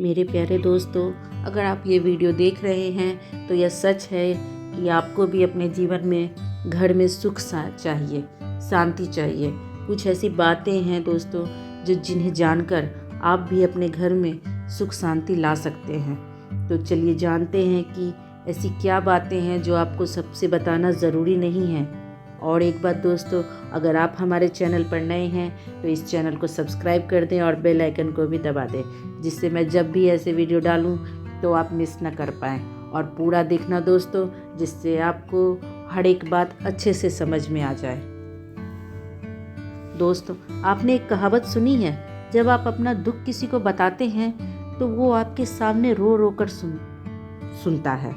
मेरे प्यारे दोस्तों, अगर आप ये वीडियो देख रहे हैं तो यह सच है कि आपको भी अपने जीवन में घर में सुख चाहिए, शांति चाहिए। कुछ ऐसी बातें हैं दोस्तों जिन्हें जानकर आप भी अपने घर में सुख शांति ला सकते हैं। तो चलिए जानते हैं कि ऐसी क्या बातें हैं जो आपको सबसे बताना ज़रूरी नहीं है। और एक बात दोस्तों, अगर आप हमारे चैनल पर नए हैं तो इस चैनल को सब्सक्राइब कर दें और बेल आइकन को भी दबा दें, जिससे मैं जब भी ऐसे वीडियो डालूं तो आप मिस न कर पाएँ। और पूरा देखना दोस्तों, जिससे आपको हर एक बात अच्छे से समझ में आ जाए। दोस्तों, आपने एक कहावत सुनी है, जब आप अपना दुख किसी को बताते हैं तो वो आपके सामने रो रो कर सुनता है,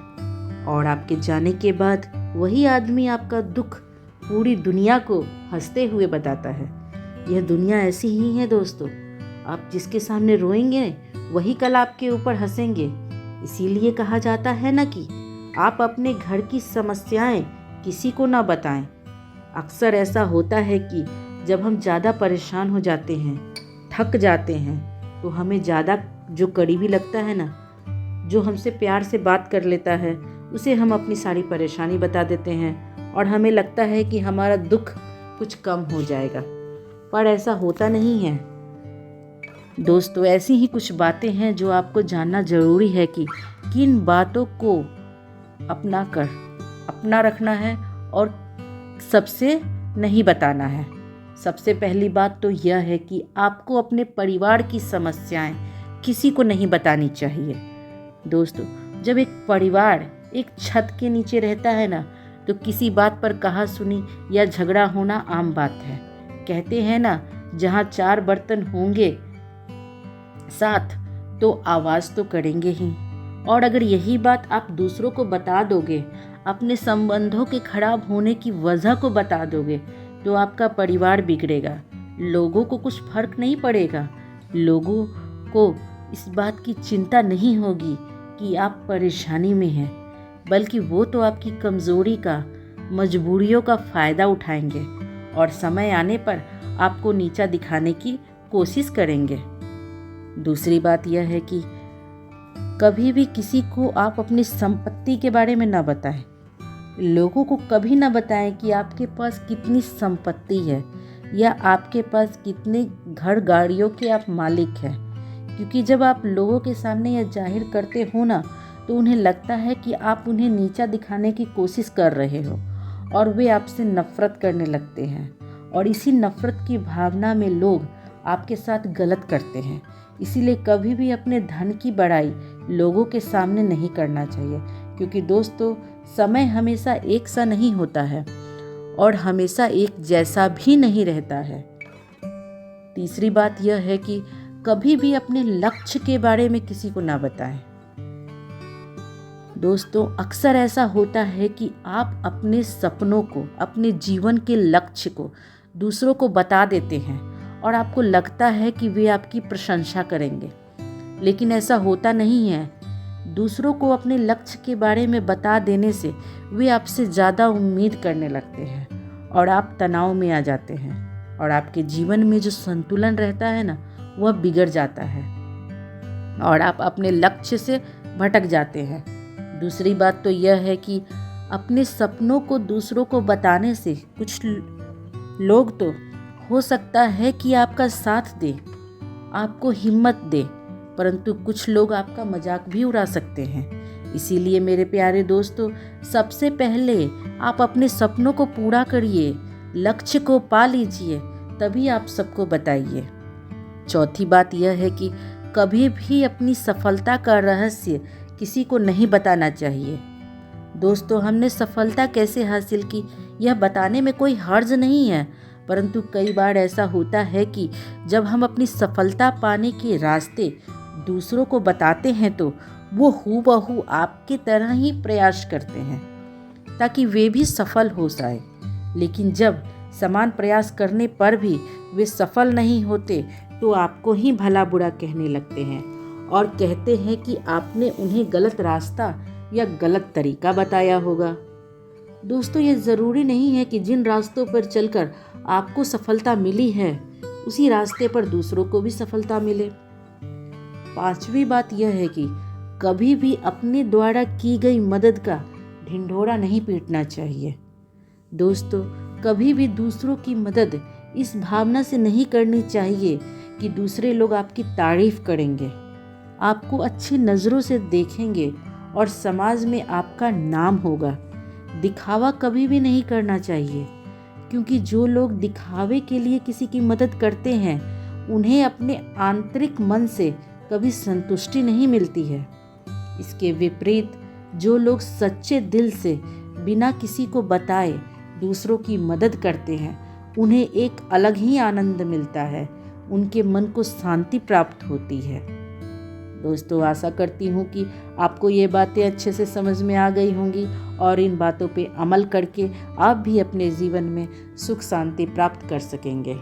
और आपके जाने के बाद वही आदमी आपका दुख पूरी दुनिया को हंसते हुए बताता है। यह दुनिया ऐसी ही है दोस्तों, आप जिसके सामने रोएंगे वही कल आपके ऊपर हंसेंगे। इसीलिए कहा जाता है ना कि आप अपने घर की समस्याएं किसी को ना बताएं। अक्सर ऐसा होता है कि जब हम ज़्यादा परेशान हो जाते हैं, थक जाते हैं, तो हमें ज़्यादा जो करीबी लगता है ना, जो हमसे प्यार से बात कर लेता है, उसे हम अपनी सारी परेशानी बता देते हैं और हमें लगता है कि हमारा दुख कुछ कम हो जाएगा, पर ऐसा होता नहीं है दोस्तों। ऐसी ही कुछ बातें हैं जो आपको जानना ज़रूरी है कि किन बातों को अपना रखना है और सबसे नहीं बताना है। सबसे पहली बात तो यह है कि आपको अपने परिवार की समस्याएं किसी को नहीं बतानी चाहिए। दोस्तों, जब एक परिवार एक छत के नीचे रहता है ना, तो किसी बात पर कहा सुनी या झगड़ा होना आम बात है। कहते हैं ना, जहाँ 4 बर्तन होंगे साथ तो आवाज़ तो करेंगे ही। और अगर यही बात आप दूसरों को बता दोगे, अपने संबंधों के खराब होने की वजह को बता दोगे, तो आपका परिवार बिगड़ेगा। लोगों को कुछ फर्क नहीं पड़ेगा। लोगों को इस बात की चिंता नहीं होगी कि आप परेशानी में हैं, बल्कि वो तो आपकी कमज़ोरी का, मजबूरियों का फ़ायदा उठाएंगे और समय आने पर आपको नीचा दिखाने की कोशिश करेंगे। दूसरी बात यह है कि कभी भी किसी को आप अपनी संपत्ति के बारे में ना बताएं। लोगों को कभी ना बताएं कि आपके पास कितनी संपत्ति है या आपके पास कितने घर गाड़ियों के आप मालिक हैं, क्योंकि जब आप लोगों के सामने यह जाहिर करते हो ना, तो उन्हें लगता है कि आप उन्हें नीचा दिखाने की कोशिश कर रहे हो और वे आपसे नफरत करने लगते हैं। और इसी नफरत की भावना में लोग आपके साथ गलत करते हैं। इसीलिए कभी भी अपने धन की बड़ाई लोगों के सामने नहीं करना चाहिए, क्योंकि दोस्तों, समय हमेशा एक सा नहीं होता है और हमेशा एक जैसा भी नहीं रहता है। तीसरी बात यह है कि कभी भी अपने लक्ष्य के बारे में किसी को ना बताएं। दोस्तों, अक्सर ऐसा होता है कि आप अपने सपनों को, अपने जीवन के लक्ष्य को दूसरों को बता देते हैं और आपको लगता है कि वे आपकी प्रशंसा करेंगे, लेकिन ऐसा होता नहीं है। दूसरों को अपने लक्ष्य के बारे में बता देने से वे आपसे ज़्यादा उम्मीद करने लगते हैं और आप तनाव में आ जाते हैं और आपके जीवन में जो संतुलन रहता है ना, वह बिगड़ जाता है और आप अपने लक्ष्य से भटक जाते हैं। दूसरी बात तो यह है कि अपने सपनों को दूसरों को बताने से कुछ लोग तो हो सकता है कि आपका साथ दे, आपको हिम्मत दे, परंतु कुछ लोग आपका मजाक भी उड़ा सकते हैं। इसीलिए मेरे प्यारे दोस्तों, सबसे पहले आप अपने सपनों को पूरा करिए, लक्ष्य को पा लीजिए, तभी आप सबको बताइए। चौथी बात यह है कि कभी भी अपनी सफलता का रहस्य किसी को नहीं बताना चाहिए। दोस्तों, हमने सफलता कैसे हासिल की, यह बताने में कोई हर्ज नहीं है, परंतु कई बार ऐसा होता है कि जब हम अपनी सफलता पाने के रास्ते दूसरों को बताते हैं तो वो हूबहू आपकी तरह ही प्रयास करते हैं ताकि वे भी सफल हो जाए। लेकिन जब समान प्रयास करने पर भी वे सफल नहीं होते तो आपको ही भला बुरा कहने लगते हैं और कहते हैं कि आपने उन्हें गलत रास्ता या गलत तरीका बताया होगा। दोस्तों, ये ज़रूरी नहीं है कि जिन रास्तों पर चलकर आपको सफलता मिली है, उसी रास्ते पर दूसरों को भी सफलता मिले। 5वीं बात यह है कि कभी भी अपने द्वारा की गई मदद का ढिंढोरा नहीं पीटना चाहिए। दोस्तों, कभी भी दूसरों की मदद इस भावना से नहीं करनी चाहिए कि दूसरे लोग आपकी तारीफ करेंगे, आपको अच्छी नज़रों से देखेंगे और समाज में आपका नाम होगा। दिखावा कभी भी नहीं करना चाहिए, क्योंकि जो लोग दिखावे के लिए किसी की मदद करते हैं उन्हें अपने आंतरिक मन से कभी संतुष्टि नहीं मिलती है। इसके विपरीत जो लोग सच्चे दिल से बिना किसी को बताए दूसरों की मदद करते हैं उन्हें एक अलग ही आनंद मिलता है, उनके मन को शांति प्राप्त होती है। दोस्तों, आशा करती हूँ कि आपको ये बातें अच्छे से समझ में आ गई होंगी और इन बातों पे अमल करके आप भी अपने जीवन में सुख शांति प्राप्त कर सकेंगे।